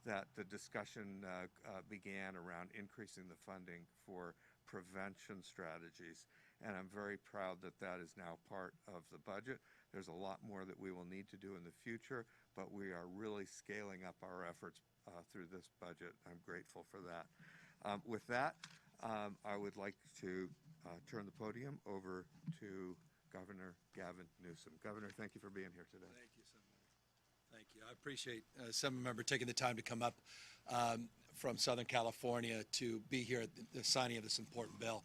that the discussion began around increasing the funding for prevention strategies. And I'm very proud that that is now part of the budget. There's a lot more that we will need to do in the future, but we are really scaling up our efforts through this budget. I'm grateful for that. With that, I would like to turn the podium over to Governor Gavin Newsom. Governor, thank you for being here today. Thank you so much. Thank you. I appreciate Assemblymember taking the time to come up from Southern California to be here at the signing of this important bill.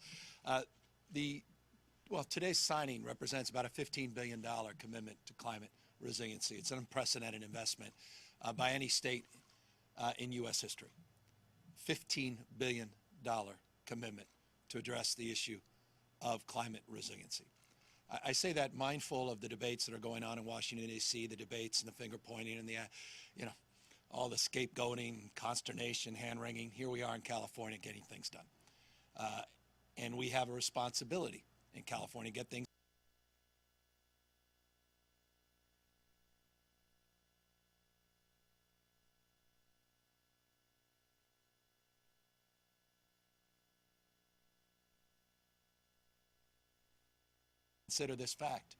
Today's signing represents about a $15 billion commitment to climate resiliency. It's an unprecedented investment by any state in U.S. history. $15 billion commitment to address the issue of climate resiliency. I say that mindful of the debates that are going on in Washington, D.C., the debates and the finger pointing and the, all the scapegoating, consternation, hand-wringing. Here we are in California getting things done. And we have a responsibility in California to get things consider this fact.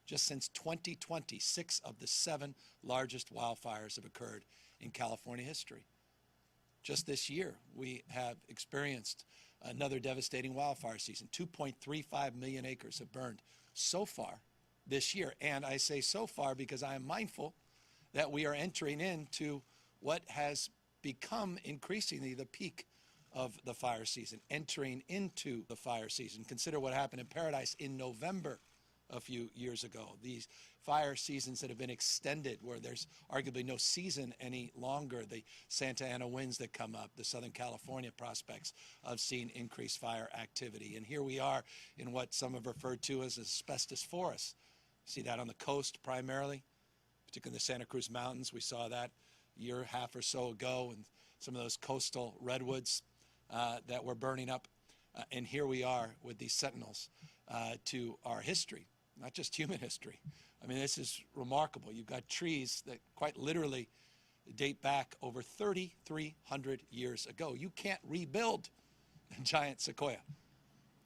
Just since 2020, 6 of the 7 largest wildfires have occurred in California history. Just this year, we have experienced another devastating wildfire season. 2.35 million acres have burned so far this year. And I say so far because I am mindful that we are entering into what has become increasingly the peak of the fire season, entering into the fire season. Consider what happened in Paradise in November a few years ago. These fire seasons that have been extended where there's arguably no season any longer, the Santa Ana winds that come up, the Southern California prospects of seeing increased fire activity. And here we are in what some have referred to as asbestos forests. See that on the coast primarily, particularly in the Santa Cruz Mountains. We saw that a year and a half or so ago, and some of those coastal redwoods that were burning up. And here we are with these sentinels to our history, not just human history. I mean, this is remarkable. You've got trees that quite literally date back over 3,300 years ago. You can't rebuild a giant sequoia,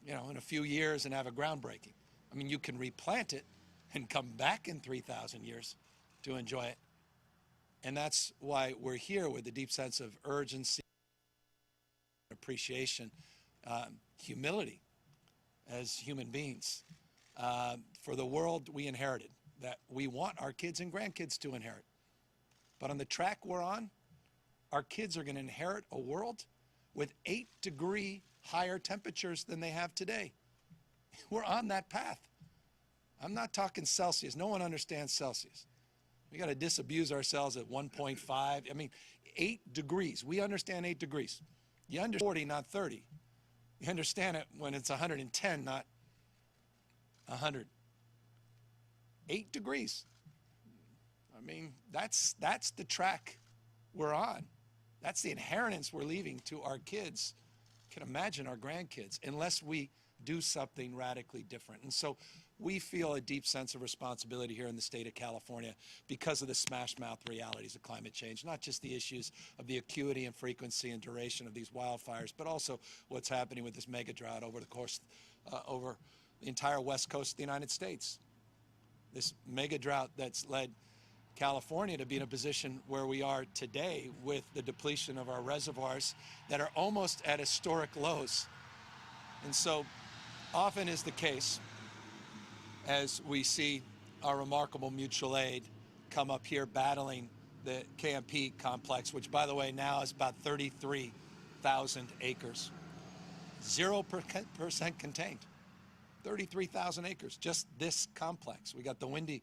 in a few years and have a groundbreaking. I mean, you can replant it and come back in 3,000 years to enjoy it. And that's why we're here with a deep sense of urgency, appreciation, humility as human beings for the world we inherited, that we want our kids and grandkids to inherit. But on the track we're on, our kids are going to inherit a world with 8-degree higher temperatures than they have today. We're on that path. I'm not talking Celsius. No one understands Celsius. We got to disabuse ourselves at 1.5. I mean, 8 degrees. We understand 8 degrees. You understand 40, not 30. You understand it when it's 110, not 100. 8 degrees. I mean, that's the track we're on. That's the inheritance we're leaving to our kids. You can imagine our grandkids, unless we do something radically different. And so we feel a deep sense of responsibility here in the state of California because of the smash-mouth realities of climate change, not just the issues of the acuity and frequency and duration of these wildfires, but also what's happening with this mega drought over the course, over the entire west coast of the United States. This mega drought that's led California to be in a position where we are today with the depletion of our reservoirs that are almost at historic lows. And so often is the case as we see our remarkable mutual aid come up here battling the KNP Complex, which, by the way, now is about 33,000 acres. 0% contained. 33,000 acres, just this complex. We got the Windy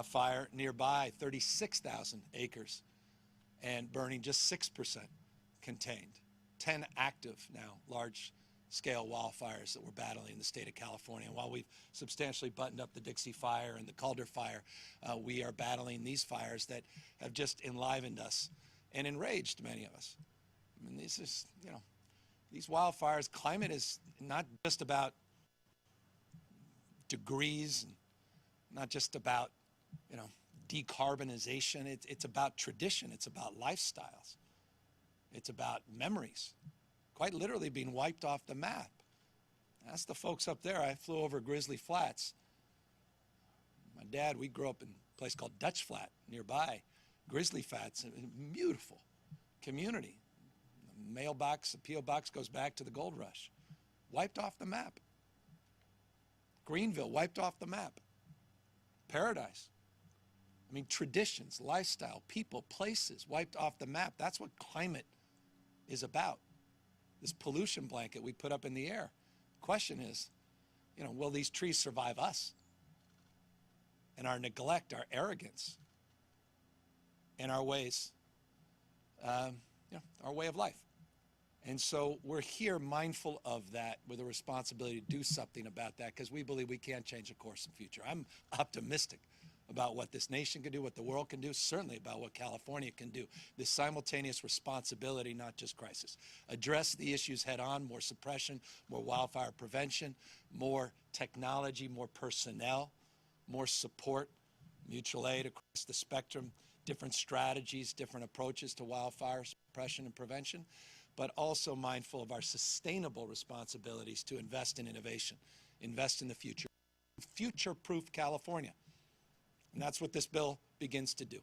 fire nearby, 36,000 acres, and burning just 6% contained. 10 active now, large-scale wildfires that we're battling in the state of California. And while we've substantially buttoned up the Dixie Fire and the Calder Fire, we are battling these fires that have just enlivened us and enraged many of us. I mean, this is, these wildfires, climate is not just about degrees, and not just about, decarbonization. It's about tradition. It's about lifestyles. It's about memories, quite literally being wiped off the map. That's the folks up there. I flew over Grizzly Flats. My dad, we grew up in a place called Dutch Flat nearby. Grizzly Flats, a beautiful community. The mailbox, the P.O. box goes back to the gold rush. Wiped off the map. Greenville, wiped off the map. Paradise. I mean, traditions, lifestyle, people, places, wiped off the map. That's what climate is about. This pollution blanket we put up in the air. Question is, will these trees survive us? And our neglect, our arrogance, and our ways, our way of life. And so we're here mindful of that with a responsibility to do something about that because we believe we can change the course in the future. I'm optimistic about what this nation can do, what the world can do, certainly about what California can do. This simultaneous responsibility, not just crisis. Address the issues head on, more suppression, more wildfire prevention, more technology, more personnel, more support, mutual aid across the spectrum, different strategies, different approaches to wildfire suppression and prevention, but also mindful of our sustainable responsibilities to invest in innovation, invest in the future, future-proof California. And that's what this bill begins to do.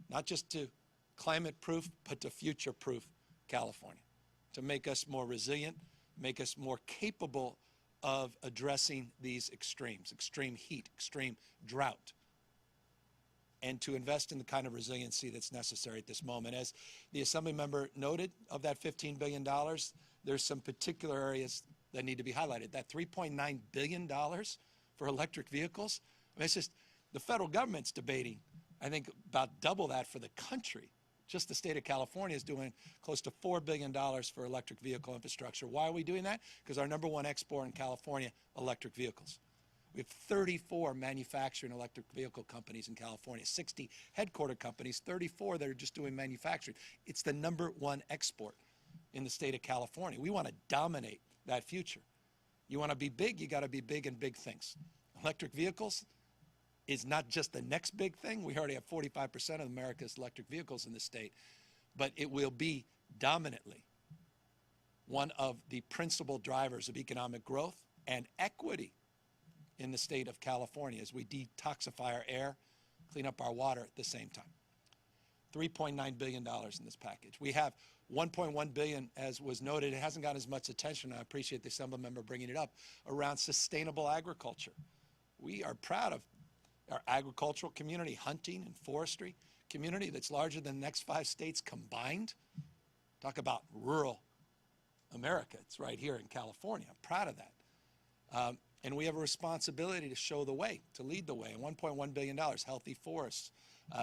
Not just to climate-proof, but to future-proof California, to make us more resilient, make us more capable of addressing these extremes, extreme heat, extreme drought, and to invest in the kind of resiliency that's necessary at this moment. As the Assembly member noted, of that $15 billion, there's some particular areas that need to be highlighted. That $3.9 billion for electric vehicles, I mean, it's just, the federal government's debating, I think, about double that for the country. Just the state of California is doing close to $4 billion for electric vehicle infrastructure. Why are we doing that? Because our number one export in California, electric vehicles. We have 34 manufacturing electric vehicle companies in California, 60 headquarter companies, 34 that are just doing manufacturing. It's the number one export in the state of California. We want to dominate that future. You want to be big, you got to be big in big things. Electric vehicles is not just the next big thing. We already have 45% of America's electric vehicles in the state, but it will be dominantly one of the principal drivers of economic growth and equity in the state of California as we detoxify our air, clean up our water at the same time. $3.9 billion in this package. We have $1.1 billion, as was noted. It hasn't gotten as much attention. I appreciate the Assembly member bringing it up, around sustainable agriculture. We are proud of our agricultural community, hunting and forestry community that's larger than the next 5 states combined. Talk about rural America. It's right here in California. I'm proud of that. And we have a responsibility to show the way, to lead the way. And $1.1 billion, healthy forests,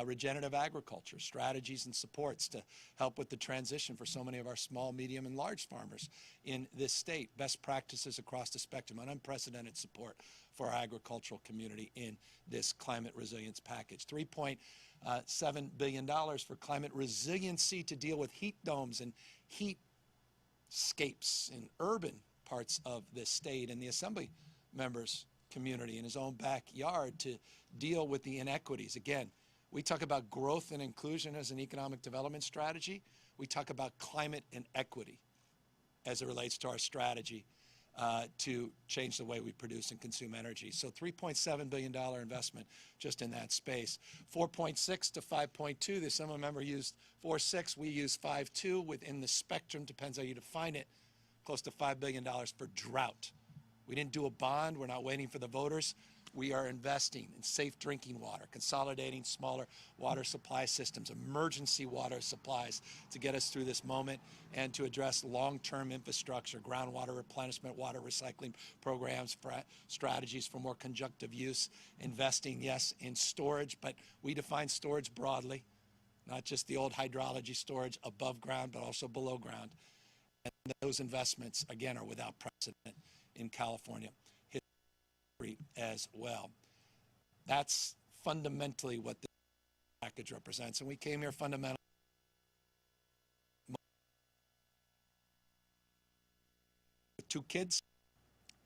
regenerative agriculture, strategies and supports to help with the transition for so many of our small, medium, and large farmers in this state. Best practices across the spectrum, and unprecedented support for our agricultural community in this climate resilience package. $3.7 billion for climate resiliency to deal with heat domes and heat scapes in urban parts of this state, and the Assembly members' community in his own backyard to deal with the inequities. Again, we talk about growth and inclusion as an economic development strategy. We talk about climate and equity as it relates to our strategy to change the way we produce and consume energy. So $3.7 billion investment just in that space. 4.6 to 5.2, the Assembly member used 4.6, we use 5.2 within the spectrum, depends how you define it, close to $5 billion for drought. We didn't do a bond, we're not waiting for the voters. We are investing in safe drinking water, consolidating smaller water supply systems, emergency water supplies to get us through this moment, and to address long-term infrastructure, groundwater replenishment, water recycling programs, strategies for more conjunctive use, investing, yes, in storage, but we define storage broadly, not just the old hydrology storage above ground, but also below ground. And those investments, again, are without precedent in California history as well. That's fundamentally what this package represents. And we came here fundamentally with 2 kids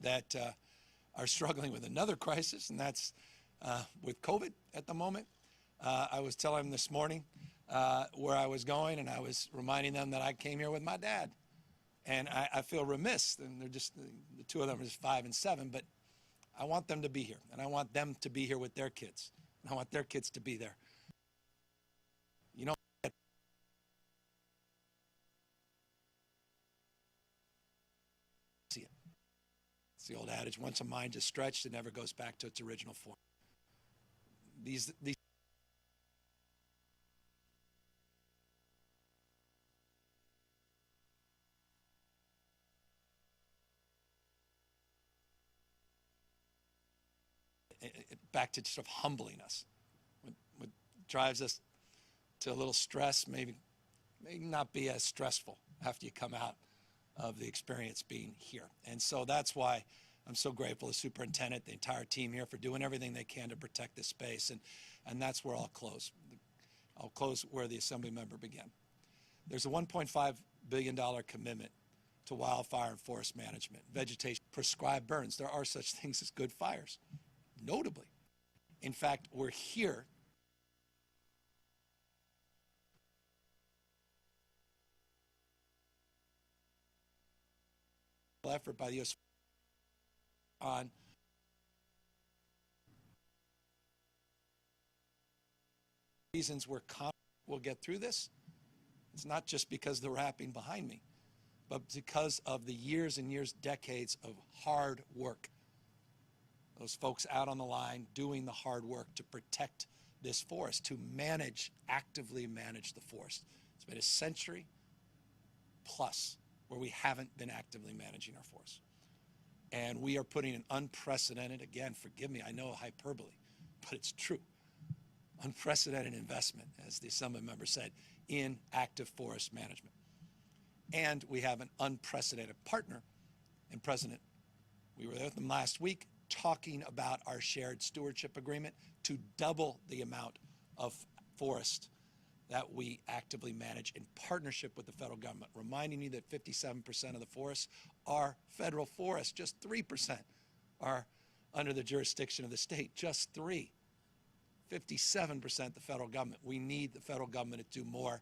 that are struggling with another crisis, and that's with COVID at the moment. I was telling them this morning where I was going, and I was reminding them that I came here with my dad. And I feel remiss, and they're just, the two of them are just 5 and 7, but I want them to be here, and I want them to be here with their kids, and I want their kids to be there. You know, see it. It's the old adage, once a mind is stretched, it never goes back to its original form. These back to sort of humbling us. What drives us to a little stress, maybe not be as stressful after you come out of the experience being here. And so that's why I'm so grateful to the superintendent, the entire team here for doing everything they can to protect this space. And that's where I'll close. I'll close where the assembly member began. There's a $1.5 billion commitment to wildfire and forest management, vegetation, prescribed burns. There are such things as good fires, notably. In fact, we're here effort by the U.S. on reasons we're confident we'll get through this. It's not just because they're wrapping behind me, but because of the years and years, decades of hard work. Those folks out on the line doing the hard work to protect this forest, to manage, actively manage the forest. It's been a century plus where we haven't been actively managing our forest. And we are putting an unprecedented, again, forgive me, I know hyperbole, but it's true, unprecedented investment, as the assembly member said, in active forest management. And we have an unprecedented partner in President. We were there with them last week talking about our shared stewardship agreement to double the amount of forest that we actively manage in partnership with the federal government, reminding you that 57% of the forests are federal forests, just 3% are under the jurisdiction of the state, just 3. 57% the federal government. We need the federal government to do more.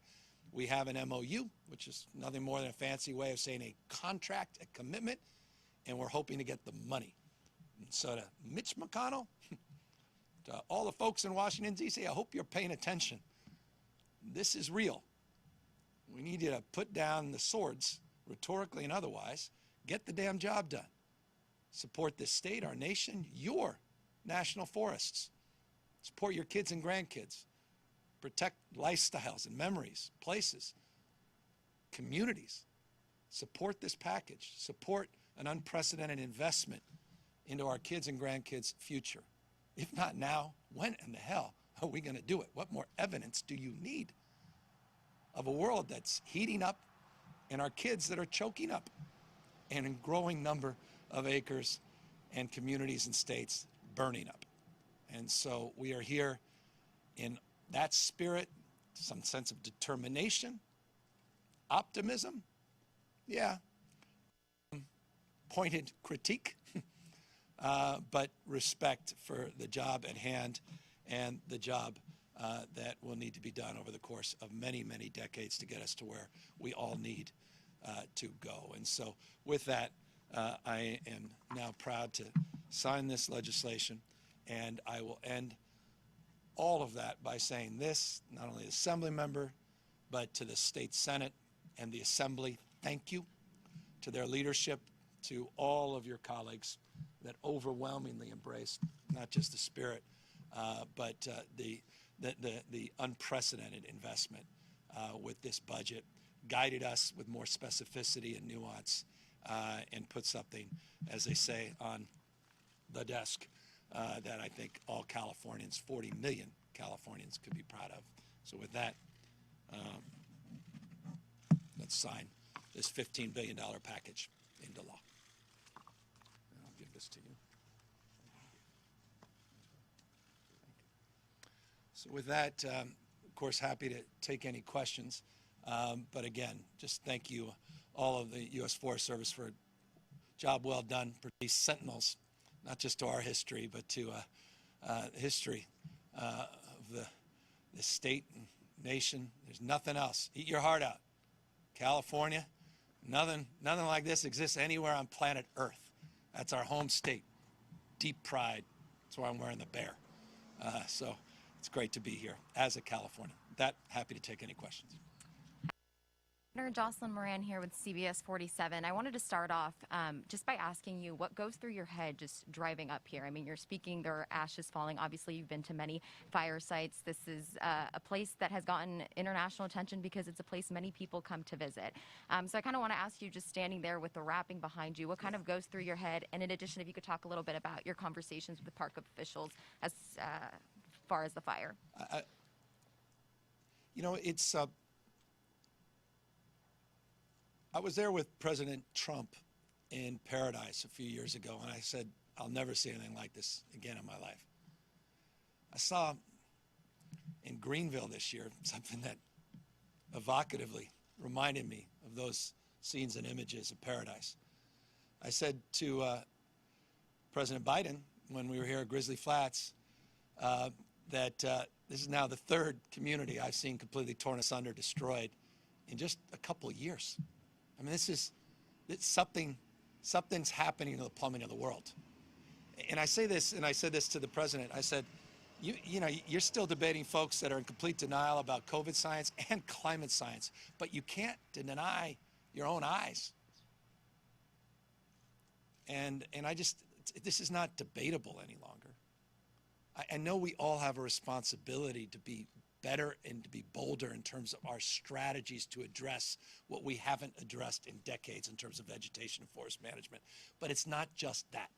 We have an MOU, which is nothing more than a fancy way of saying a contract, a commitment, and we're hoping to get the money. And so to Mitch McConnell, to all the folks in Washington, D.C., I hope you're paying attention. This is real. We need you to put down the swords, rhetorically and otherwise, get the damn job done. Support this state, our nation, your national forests. Support your kids and grandkids. Protect lifestyles and memories, places, communities. Support this package. Support an unprecedented investment into our kids' and grandkids' future. If not now, when in the hell are we going to do it? What more evidence do you need of a world that's heating up and our kids that are choking up and a growing number of acres and communities and states burning up? And so we are here in that spirit, some sense of determination, optimism, yeah, pointed critique, but respect for the job at hand and the job that will need to be done over the course of many, many decades to get us to where we all need to go. And so with that, I am now proud to sign this legislation, and I will end all of that by saying this, not only the Assembly member, but to the State Senate and the Assembly, thank you to their leadership, to all of your colleagues that overwhelmingly embraced not just the spirit, but the unprecedented investment with this budget, guided us with more specificity and nuance, and put something, as they say, on the desk that I think all Californians, 40 million Californians, could be proud of. So with that, let's sign this $15 billion package into law. And I'll give this to you. So with that, of course, happy to take any questions. But again, just thank you, all of the U.S. Forest Service, for a job well done, for these sentinels, not just to our history, but to history of this state and nation. There's nothing else. Eat your heart out. California, nothing like this exists anywhere on planet Earth. That's our home state. Deep pride. That's why I'm wearing the bear. So it's great to be here as a Californian. That, happy to take any questions. Governor Jocelyn Moran here with CBS 47. I wanted to start off just by asking you what goes through your head just driving up here. I mean, you're speaking, there are ashes falling. Obviously, you've been to many fire sites. This is a place that has gotten international attention because it's a place many people come to visit. So I kind of want to ask you, just standing there with the wrapping behind you, what kind of goes through your head? And in addition, if you could talk a little bit about your conversations with park officials as far as the fire. You know, it's... I was there with President Trump in Paradise a few years ago, and I said, I'll never see anything like this again in my life. I saw in Greenville this year something that evocatively reminded me of those scenes and images of Paradise. I said to President Biden when we were here at Grizzly Flats that this is now the third community I've seen completely torn asunder, destroyed in just a couple of years. I mean, it's something's happening to the plumbing of the world. And I say this, and I said this to the president. I said, you know, you're still debating folks that are in complete denial about COVID science and climate science, but you can't deny your own eyes. And this is not debatable any longer. I know we all have a responsibility to be better and to be bolder in terms of our strategies to address what we haven't addressed in decades in terms of vegetation and forest management. But it's not just that.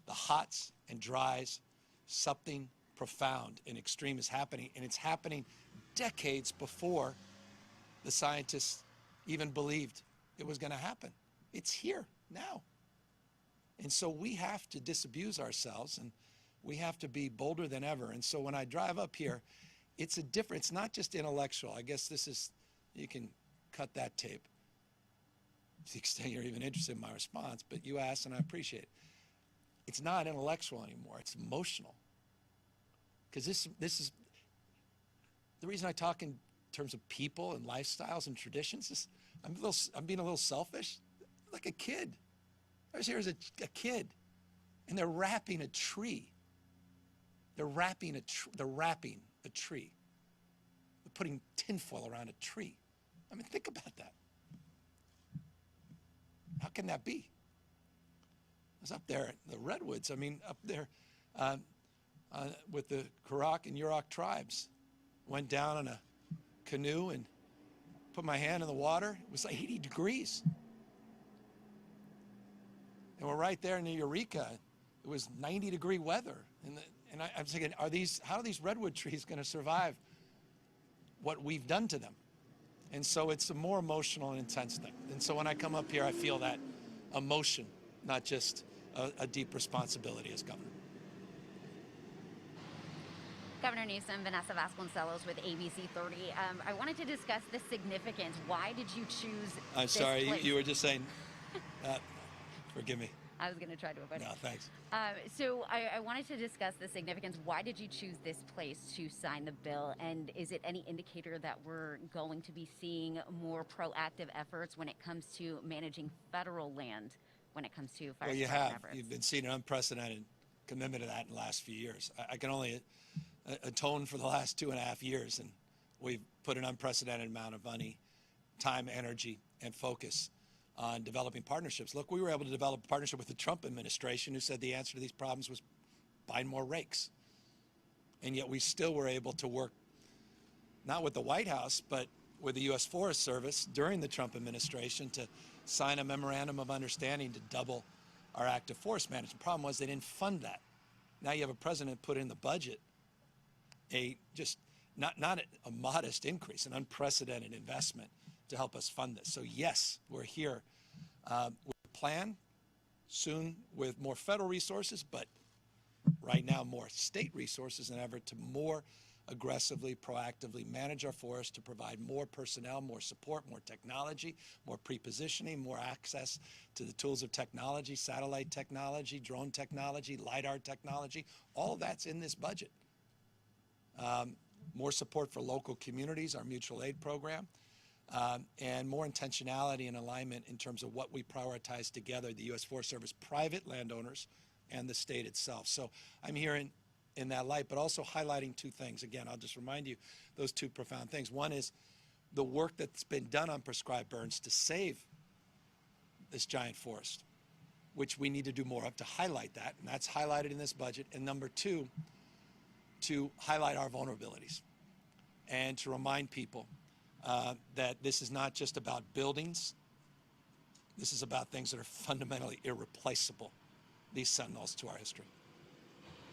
The hots and dries, something profound and extreme is happening, and it's happening decades before the scientists even believed it was going to happen. It's here now. And so we have to disabuse ourselves, and we have to be bolder than ever. And so when I drive up here, it's not just intellectual. I guess you can cut that tape to the extent you're even interested in my response, but you asked and I appreciate it. It's not intellectual anymore, it's emotional. Because this is, the reason I talk in terms of people and lifestyles and traditions is I'm being a little selfish, like a kid. I was here as a kid, and they're wrapping a tree. They're wrapping a tree. They're putting tinfoil around a tree. I mean, think about that. How can that be? I was up there at the Redwoods. I mean, up there with the Karak and Yurok tribes. Went down on a canoe and put my hand in the water. It was like 80 degrees. And we're right there near Eureka. It was 90-degree weather. And I'm thinking, how are these redwood trees going to survive what we've done to them? And so it's a more emotional and intense thing. And so when I come up here, I feel that emotion, not just a deep responsibility as governor. Governor Newsom, Vanessa Vasconcelos with ABC 30. I wanted to discuss the significance. Why did you choose I'm this sorry, place? you were just saying, forgive me. I was going to try to avoid it. No, thanks. So I wanted to discuss the significance. Why did you choose this place to sign the bill? And is it any indicator that we're going to be seeing more proactive efforts when it comes to managing federal land when it comes to fire Well, you suppression have. efforts? You've been seeing an unprecedented commitment to that in the last few years. I can only atone for the last 2.5 years, and we've put an unprecedented amount of money, time, energy, and focus on developing partnerships. Look, we were able to develop a partnership with the Trump administration, who said the answer to these problems was buying more rakes. And yet we still were able to work, not with the White House, but with the U.S. Forest Service during the Trump administration to sign a memorandum of understanding to double our active forest management. The problem was they didn't fund that. Now you have a president put in the budget not a modest increase, an unprecedented investment to help us fund this. So yes, we're here with a plan, soon with more federal resources, but right now more state resources than ever to more aggressively, proactively manage our forests, to provide more personnel, more support, more technology, more pre-positioning, more access to the tools of technology, satellite technology, drone technology, LiDAR technology. All of that's in this budget. more support for local communities, our mutual aid program, and more intentionality and alignment in terms of what we prioritize together, the U.S. Forest Service, private landowners, and the state itself. So I'm here in that light, but also highlighting two things. Again, I'll just remind you those two profound things. One is the work that's been done on prescribed burns to save this giant forest, which we need to do more of to highlight that, and that's highlighted in this budget. And number two, to highlight our vulnerabilities and to remind people that this is not just about buildings. This is about things that are fundamentally irreplaceable, these sentinels to our history.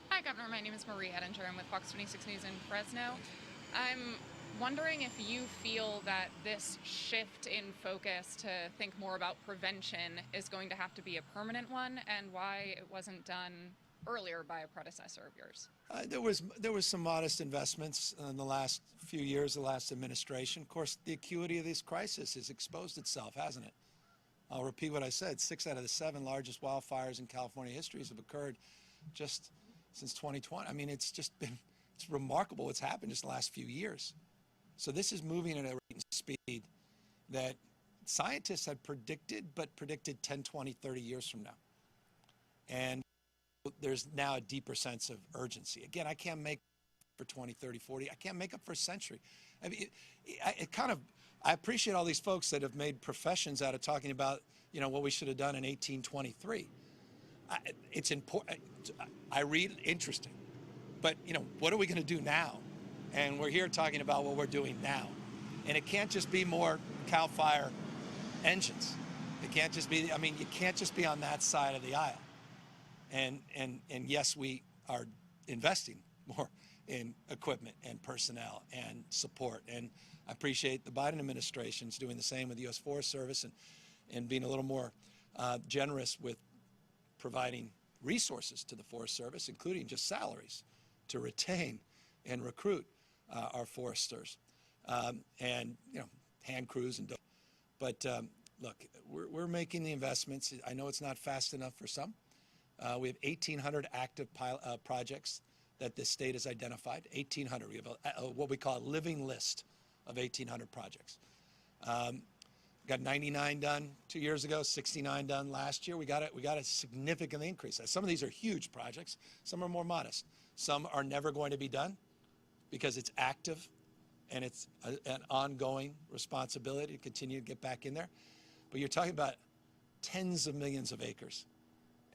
Hi, Governor. My name is Marie Edinger. I'm with Fox 26 News in Fresno. I'm wondering if you feel that this shift in focus to think more about prevention is going to have to be a permanent one, and why it wasn't done earlier by a predecessor of yours. There was some modest investments in the last few years, the last administration. Of course, the acuity of this crisis has exposed itself, hasn't it? I'll repeat what I said. 6 out of the 7 largest wildfires in California history have occurred just since 2020. I mean, it's remarkable what's happened just the last few years. So this is moving at a rate and speed that scientists had predicted, but predicted 10, 20, 30 years from now. And there's now a deeper sense of urgency. Again, I can't make for 20, 30, 40. I can't make up for a century. I mean, I appreciate all these folks that have made professions out of talking about, what we should have done in 1823. It's important. I read, interesting. But, what are we going to do now? And we're here talking about what we're doing now. And it can't just be more CAL FIRE engines. It can't just be, you can't just be on that side of the aisle. And yes, we are investing more in equipment and personnel and support. And I appreciate the Biden administration's doing the same with the U.S. Forest Service and being a little more generous with providing resources to the Forest Service, including just salaries, to retain and recruit our foresters and hand crews and. But look, we're making the investments. I know it's not fast enough for some. We have 1,800 active projects that this state has identified. 1,800. We have what we call a living list of 1,800 projects. Got 99 done 2 years ago, 69 done last year. We got to significantly increase that. Some of these are huge projects. Some are more modest. Some are never going to be done because it's active and it's an ongoing responsibility to continue to get back in there. But you're talking about tens of millions of acres.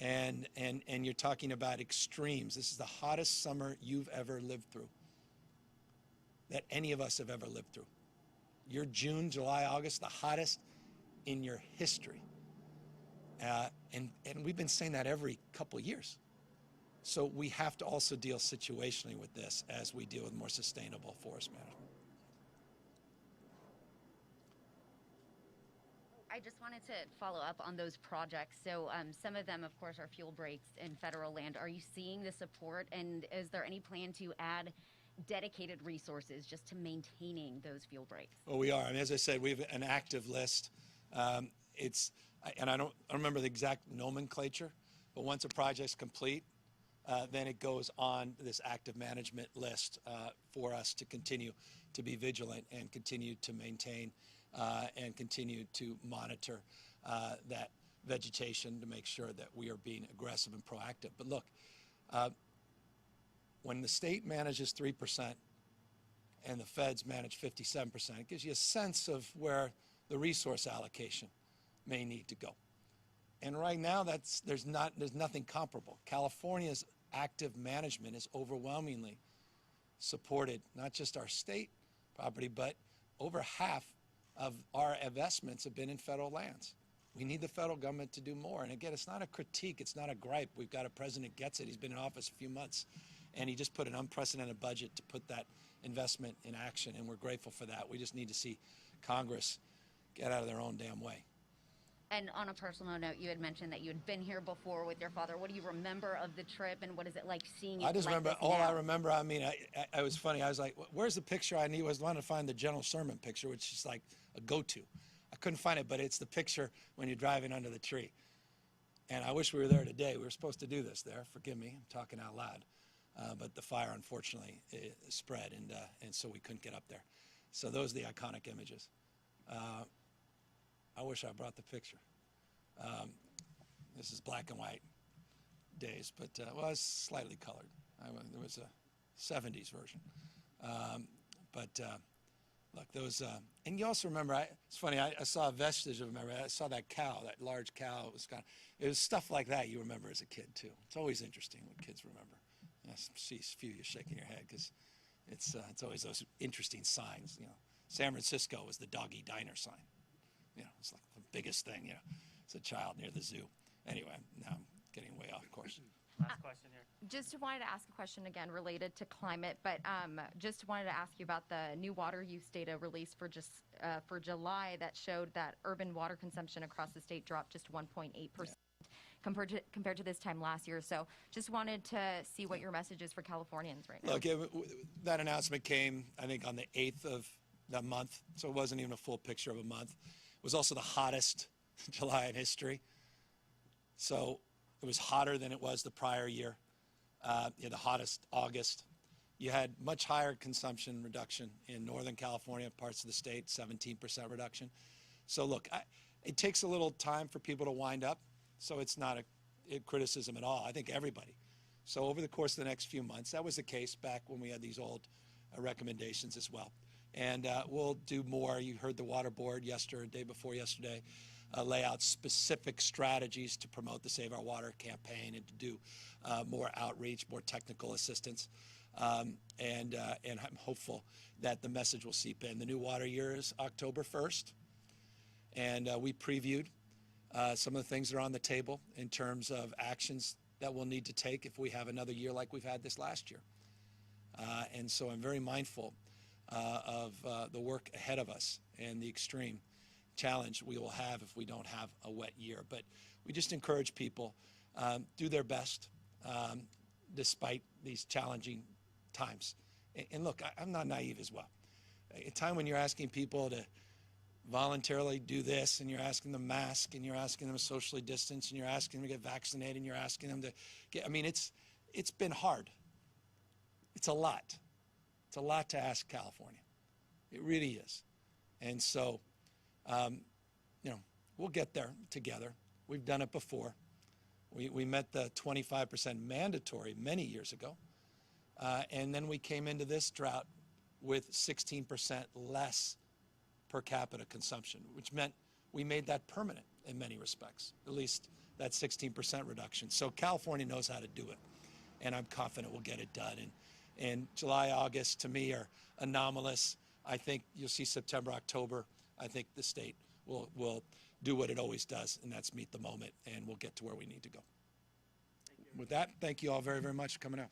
And you're talking about extremes. This is the hottest summer you've ever lived through, that any of us have ever lived through. Your June, July, August, the hottest in your history. And we've been saying that every couple of years. So we have to also deal situationally with this as we deal with more sustainable forest management. I just wanted to follow up on those projects. So some of them, of course, are fuel breaks in federal land. Are you seeing the support, and is there any plan to add dedicated resources just to maintaining those fuel breaks? Well, we are. As I said, we have an active list. And I don't remember the exact nomenclature, but once a project's complete, then it goes on this active management list for us to continue to be vigilant and continue to maintain and continue to monitor that vegetation to make sure that we are being aggressive and proactive. But look, when the state manages 3% and the feds manage 57%, it gives you a sense of where the resource allocation may need to go. And right now, there's nothing comparable. California's active management is overwhelmingly supported, not just our state property, but over half of our investments have been in federal lands. We need the federal government to do more. And again, it's not a critique, it's not a gripe. We've got a president gets it. He's been in office a few months, and he just put an unprecedented budget to put that investment in action, and we're grateful for that. We just need to see Congress get out of their own damn way. And on a personal note, you had mentioned that you had been here before with your father. What do you remember of the trip, and what is it like seeing it? I just like remember, this all now? I remember, I was funny. I was like, where's the picture I need? I was wanting to find the General Sherman picture, which is like a go-to. I couldn't find it, but it's the picture when you're driving under the tree. And I wish we were there today. We were supposed to do this there. Forgive me, I'm talking out loud. but the fire unfortunately spread, and so we couldn't get up there. So those are the iconic images. I wish I brought the picture. This is black and white days, but well, it's slightly colored. There was a 70s version. Look, those, and you also remember, it's funny, I saw a vestige of, I saw that cow, that large cow. It was stuff like that you remember as a kid, too. It's always interesting what kids remember. I see a few of you shaking your head, because it's always those interesting signs, you know. San Francisco was the doggy diner sign. You know, it's like the biggest thing, you know, as a child near the zoo. Anyway, now I'm getting way off course. Last question here. Just wanted to ask a question again related to climate, but just wanted to ask you about the new water use data released for July that showed that urban water consumption across the state dropped just 1.8%. Compared to this time last year. So just wanted to see what your message is for Californians right now. Look, that announcement came, I think, on the 8th of that month, so it wasn't even a full picture of a month. It was also the hottest July in history. So it was hotter than it was the prior year. The hottest August. You had much higher consumption reduction in Northern California, parts of the state, 17% reduction. So look, it takes a little time for people to wind up, so it's not a criticism at all. I think everybody. So over the course of the next few months, that was the case back when we had these old recommendations as well. And we'll do more. You heard the Water Board yesterday, day before yesterday, lay out specific strategies to promote the Save Our Water campaign and to do more outreach, more technical assistance. And I'm hopeful that the message will seep in. The new water year is October 1st. And we previewed some of the things that are on the table in terms of actions that we'll need to take if we have another year like we've had this last year. And so I'm very mindful of the work ahead of us and the extreme challenge we will have if we don't have a wet year. But we just encourage people do their best despite these challenging times. And look, I'm not naive as well. A time when you're asking people to voluntarily do this, and you're asking them mask, and you're asking them to socially distance, and you're asking them to get vaccinated, and you're asking them to get, I mean, it's been hard. It's a lot. It's a lot to ask California. It really is. And so, we'll get there together. We've done it before. We met the 25% mandatory many years ago. And then we came into this drought with 16% less per capita consumption, which meant we made that permanent in many respects, at least that 16% reduction. So California knows how to do it, and I'm confident we'll get it done. And July, August, to me, are anomalous. I think you'll see September, October. I think the state will do what it always does, and that's meet the moment, and we'll get to where we need to go. With that, thank you all very, very much for coming out.